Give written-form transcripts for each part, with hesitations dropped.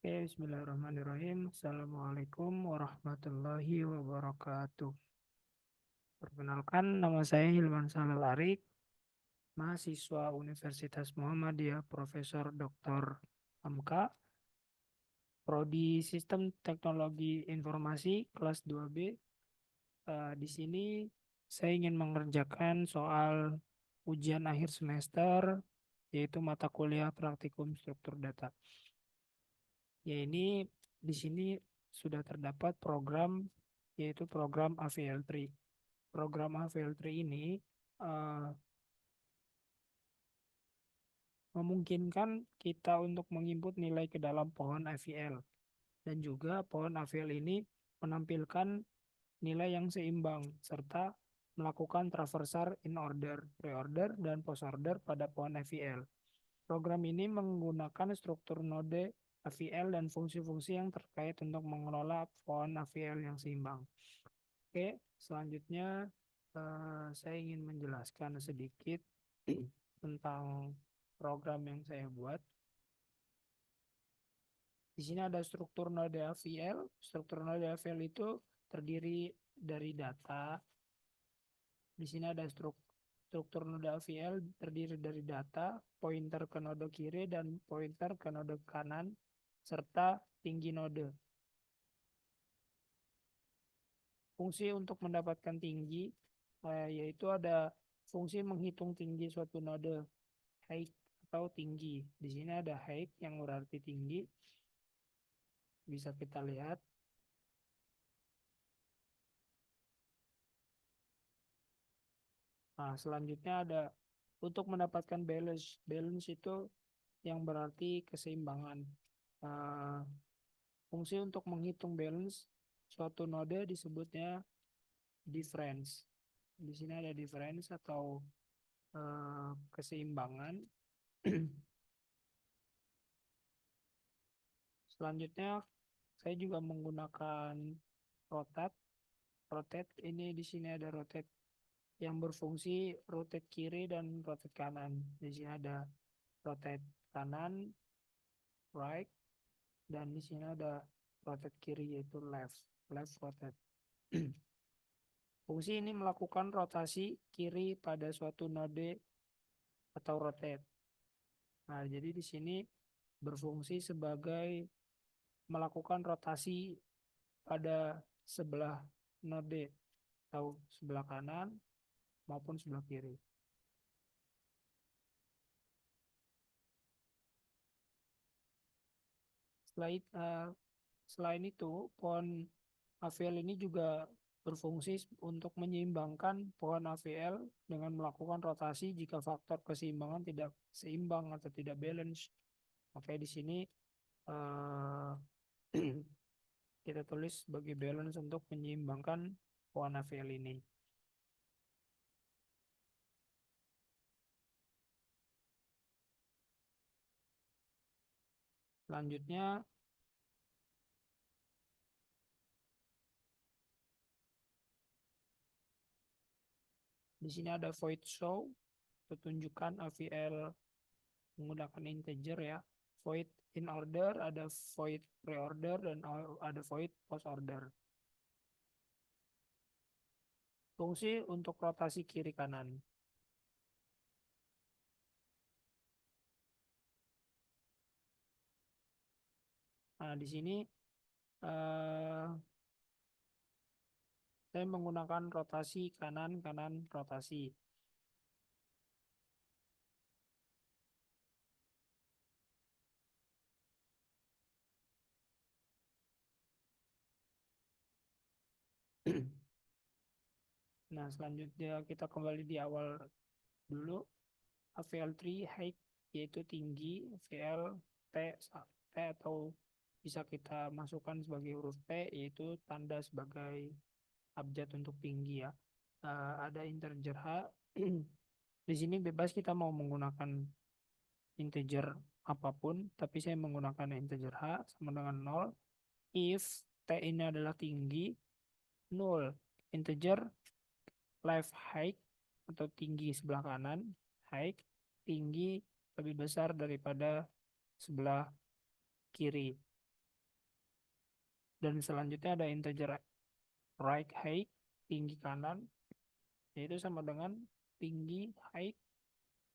Oke, bismillahirrahmanirrahim. Assalamualaikum warahmatullahi wabarakatuh. Perkenalkan, nama saya Hilman Salal Arik, mahasiswa Universitas Muhammadiyah Profesor Dr. Hamka, Prodi Sistem Teknologi Informasi kelas 2B. Di sini saya ingin mengerjakan soal ujian akhir semester, yaitu mata kuliah praktikum struktur data. Ya, ini di sini sudah terdapat program, yaitu program AVL3. Program AVL3 ini eh, memungkinkan kita untuk menginput nilai ke dalam pohon AVL, dan juga pohon AVL ini menampilkan nilai yang seimbang serta melakukan traversal in order, pre-order, dan post-order pada pohon AVL. Program ini menggunakan struktur node AVL dan fungsi-fungsi yang terkait untuk mengelola pohon AVL yang seimbang. Oke, selanjutnya saya ingin menjelaskan sedikit tentang program yang saya buat. Di sini ada struktur node AVL. Struktur node AVL itu terdiri dari data. Di sini ada struktur node AVL terdiri dari data, pointer ke node kiri dan pointer ke node kanan, serta tinggi node. Fungsi untuk mendapatkan tinggi yaitu ada fungsi menghitung tinggi suatu node, height atau tinggi. Di sini ada height yang berarti tinggi, bisa kita lihat. Nah, selanjutnya ada untuk mendapatkan balance. Balance itu yang berarti keseimbangan. Eh, Fungsi untuk menghitung balance suatu node disebutnya difference. Di sini ada difference atau keseimbangan. Selanjutnya saya juga menggunakan rotate. Rotate ini di sini ada rotate yang berfungsi rotate kiri dan rotate kanan. Di sini ada rotate kanan, right, dan di sini ada rotate kiri yaitu left, left rotate. Fungsi ini melakukan rotasi kiri pada suatu node atau rotate. Nah, jadi di sini berfungsi sebagai melakukan rotasi pada sebelah node atau sebelah kanan maupun sebelah kiri. Selain itu, pohon AVL ini juga berfungsi untuk menyeimbangkan pohon AVL dengan melakukan rotasi jika faktor keseimbangan tidak seimbang atau tidak balance. Makanya di sini eh, kita tulis sebagai balance untuk menyeimbangkan pohon AVL ini. Selanjutnya, di sini ada void show, tunjukkan AVL menggunakan integer ya. Void in order, ada void pre-order, dan ada void post order. Fungsi untuk rotasi kiri kanan. Nah, di sini eh, saya menggunakan rotasi kanan kanan rotasi. Nah, selanjutnya kita kembali di awal dulu. AVL3 height yaitu tinggi, VL T, T atau bisa kita masukkan sebagai huruf T yaitu tanda sebagai abjad untuk tinggi ya. Ada integer H. Di sini bebas kita mau menggunakan integer apapun, tapi saya menggunakan integer H sama dengan 0 if T ini adalah tinggi, 0 integer left height atau tinggi sebelah kanan, height tinggi lebih besar daripada sebelah kiri. Dan selanjutnya ada integer right height, tinggi kanan, yaitu sama dengan tinggi height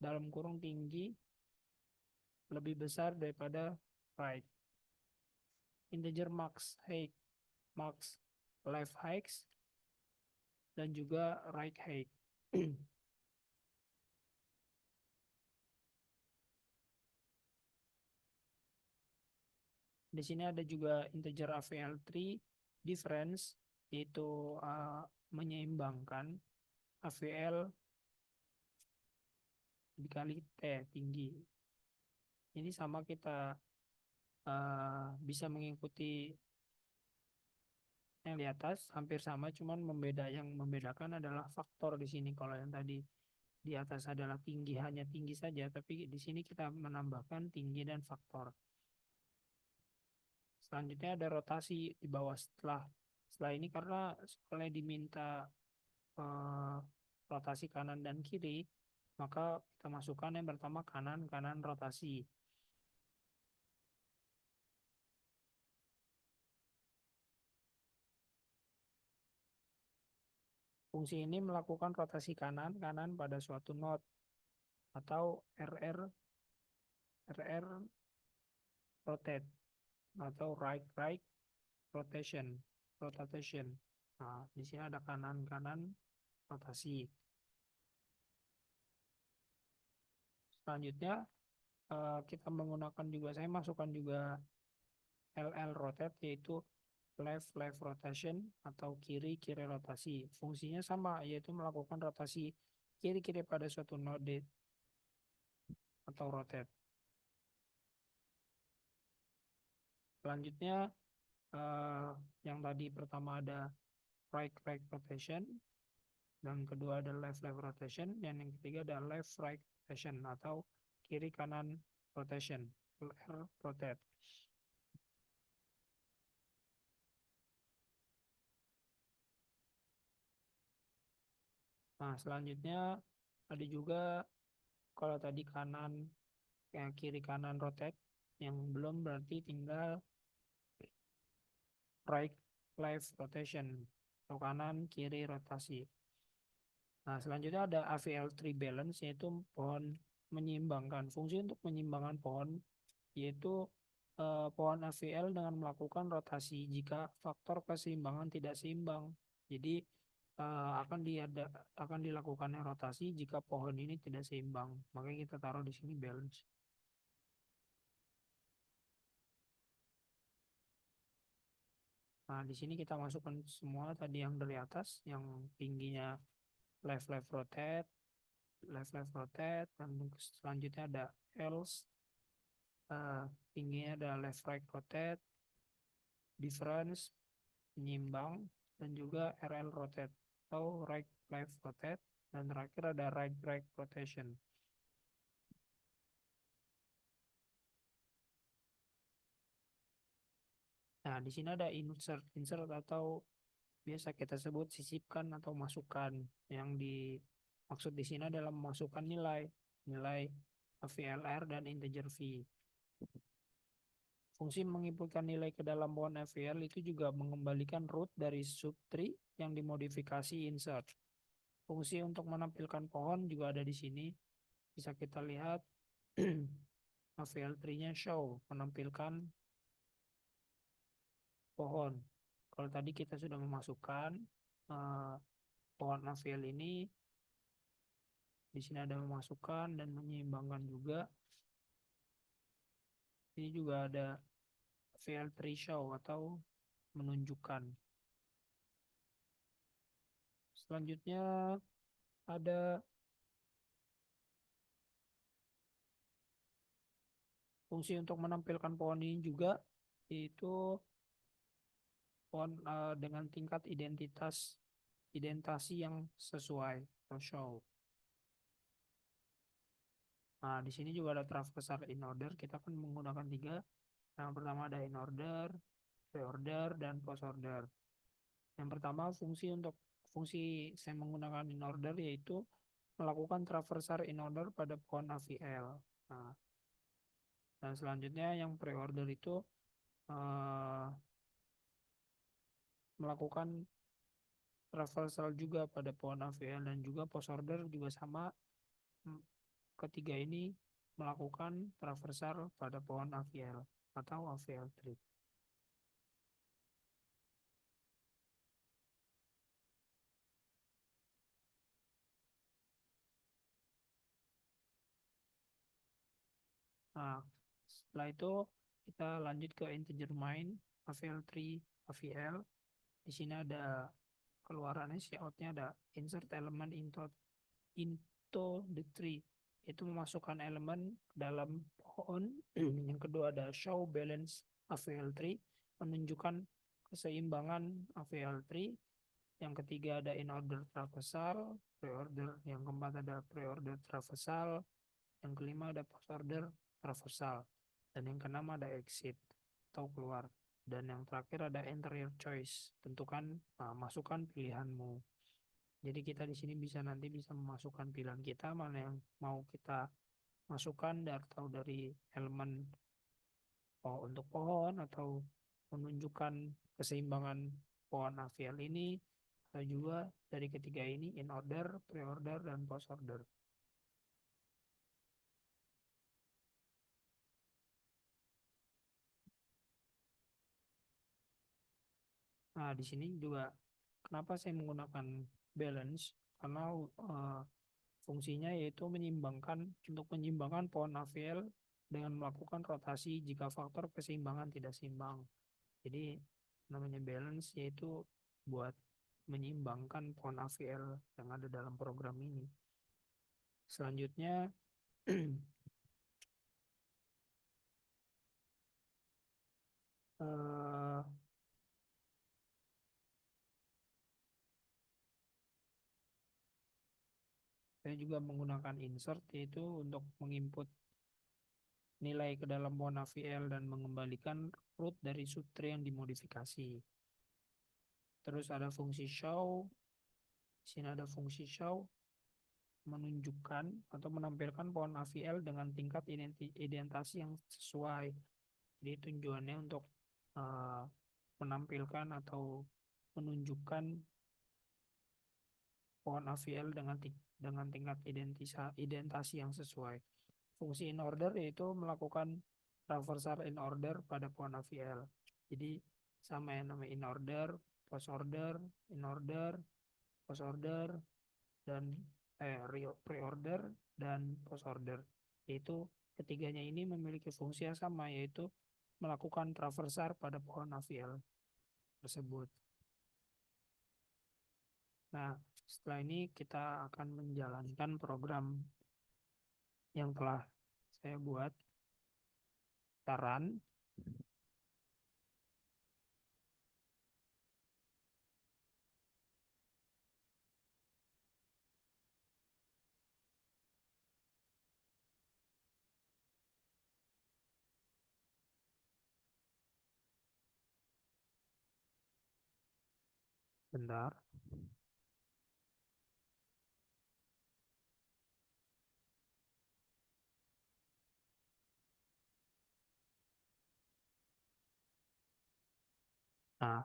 dalam kurung tinggi lebih besar daripada right. Integer max height, max left height, dan juga right height. Di sini ada juga integer AVL3 difference, yaitu menyeimbangkan AVL dikali T tinggi. Ini sama kita bisa mengikuti yang di atas, hampir sama, cuman yang membedakan adalah faktor di sini. Kalau yang tadi di atas adalah tinggi, hanya tinggi saja, tapi di sini kita menambahkan tinggi dan faktor. Selanjutnya ada rotasi di bawah setelah ini, karena soalnya diminta eh, rotasi kanan dan kiri, maka kita masukkan yang pertama kanan, kanan rotasi. Fungsi ini melakukan rotasi kanan, kanan pada suatu node atau RR rotate atau right right rotation. Nah, di sini ada kanan kanan rotasi. Selanjutnya kita menggunakan juga, saya masukkan juga LL rotate, yaitu left left rotation atau kiri kiri rotasi. Fungsinya sama, yaitu melakukan rotasi kiri kiri pada suatu node atau rotate. Selanjutnya yang tadi pertama ada right right rotation, dan kedua ada left left rotation, dan yang ketiga ada left right rotation atau kiri kanan rotation, rotate. Nah, selanjutnya ada juga, kalau tadi kanan kiri kanan rotate, yang belum berarti tinggal right left rotation atau kanan kiri rotasi. Nah, selanjutnya ada AVL3 balance, yaitu pohon menyeimbangkan. Fungsi untuk menyeimbangkan pohon yaitu pohon AVL dengan melakukan rotasi jika faktor keseimbangan tidak seimbang. Jadi akan dilakukan rotasi jika pohon ini tidak seimbang. Makanya kita taruh di sini balance. Nah, di sini kita masukkan semua tadi yang dari atas, yang tingginya left left rotate, dan selanjutnya ada else, tingginya ada left right rotate, difference penyimbang, dan juga RL rotate atau right left rotate, dan terakhir ada right right rotation. Nah, di sini ada insert atau biasa kita sebut sisipkan atau masukkan. Yang dimaksud di sini adalah memasukkan nilai VLR dan integer V. Fungsi menginputkan nilai ke dalam pohon FVL itu juga mengembalikan root dari subtree yang dimodifikasi insert. Fungsi untuk menampilkan pohon juga ada di sini. Bisa kita lihat FVL tree-nya show, menampilkan pohon. Kalau tadi kita sudah memasukkan pohon AVL ini, di sini ada memasukkan dan menyeimbangkan juga. Ini juga ada VL tree show atau menunjukkan. Selanjutnya ada fungsi untuk menampilkan pohon ini juga, yaitu pohon dengan tingkat identasi yang sesuai atau show. Nah, di sini juga ada traversal in order. Kita akan menggunakan 3. Yang pertama ada in order, pre-order, dan post order. Yang pertama fungsi saya menggunakan in order yaitu melakukan traversal in order pada pohon AVL. Nah, dan selanjutnya yang pre-order itu melakukan traversal juga pada pohon AVL, dan juga post order juga sama. Ketiga ini melakukan traversal pada pohon AVL atau AVL tree. Nah, setelah itu kita lanjut ke integer main AVL3 AVL. Di sini ada keluarannya, si outnya ada insert element into the tree, itu memasukkan elemen ke dalam pohon. Yang kedua ada show balance AVL3, menunjukkan keseimbangan AVL3. Yang ketiga ada in order traversal, pre-order. Yang keempat ada pre-order traversal. Yang kelima ada post order traversal. Dan yang keenam ada exit atau keluar. Dan yang terakhir ada enter your choice, tentukan, masukkan pilihanmu. Jadi kita di sini nanti bisa memasukkan pilihan kita mana yang mau kita masukkan, atau dari elemen untuk pohon, atau menunjukkan keseimbangan pohon AVL ini, atau juga dari ketiga ini in order, pre-order, dan post order. Nah, di sini juga kenapa saya menggunakan balance, karena fungsinya yaitu untuk menyeimbangkan pohon AVL dengan melakukan rotasi jika faktor keseimbangan tidak seimbang. Jadi namanya balance yaitu buat menyeimbangkan pohon AVL yang ada dalam program ini. Selanjutnya eh, saya juga menggunakan insert, yaitu untuk menginput nilai ke dalam pohon AVL dan mengembalikan root dari subtree yang dimodifikasi. Terus ada fungsi show. Di sini ada fungsi show, menunjukkan atau menampilkan pohon AVL dengan tingkat identasi yang sesuai. Jadi tujuannya untuk uh, menampilkan atau menunjukkan pohon AVL dengan tingkat identasi yang sesuai. Fungsi in order yaitu melakukan traversal in order pada pohon AVL. Jadi sama yang namanya in order, post order, in order, post order, dan pre-order, dan post order. Yaitu ketiganya ini memiliki fungsi yang sama, yaitu melakukan traversal pada pohon AVL tersebut. Nah, setelah ini kita akan menjalankan program yang telah saya buat. Saran. Bentar. Nah,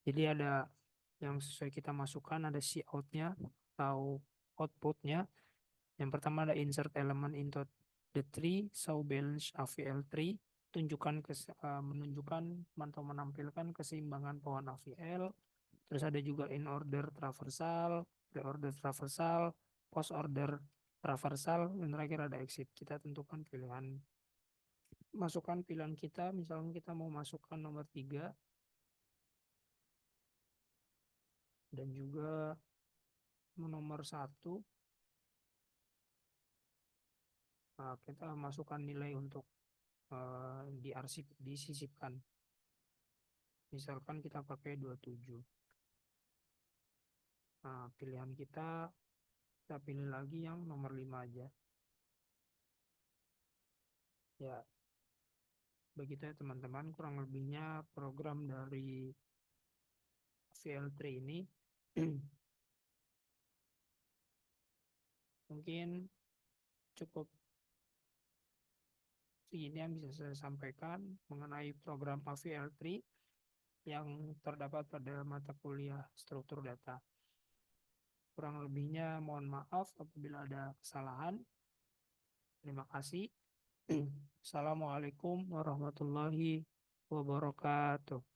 jadi ada yang sesuai kita masukkan, ada cout-nya atau output-nya. Yang pertama ada insert element into the tree, show balance AVL3, menunjukkan atau menampilkan keseimbangan pohon AVL. Terus ada juga in order traversal, pre-order traversal, post order traversal, dan terakhir ada exit. Kita tentukan pilihan, masukkan pilihan kita. Misalnya kita mau masukkan nomor 3, dan juga nomor 1. Kita masukkan nilai untuk disisipkan. Misalkan kita pakai 27. Nah, pilihan kita pilih lagi yang nomor 5 aja. Ya, begitu ya teman-teman, kurang lebihnya program dari VL3 ini. Mungkin cukup ini yang bisa saya sampaikan mengenai program AVL3. yang terdapat pada mata kuliah struktur data. Kurang lebihnya mohon maaf apabila ada kesalahan. Terima kasih. Assalamualaikum warahmatullahi wabarakatuh.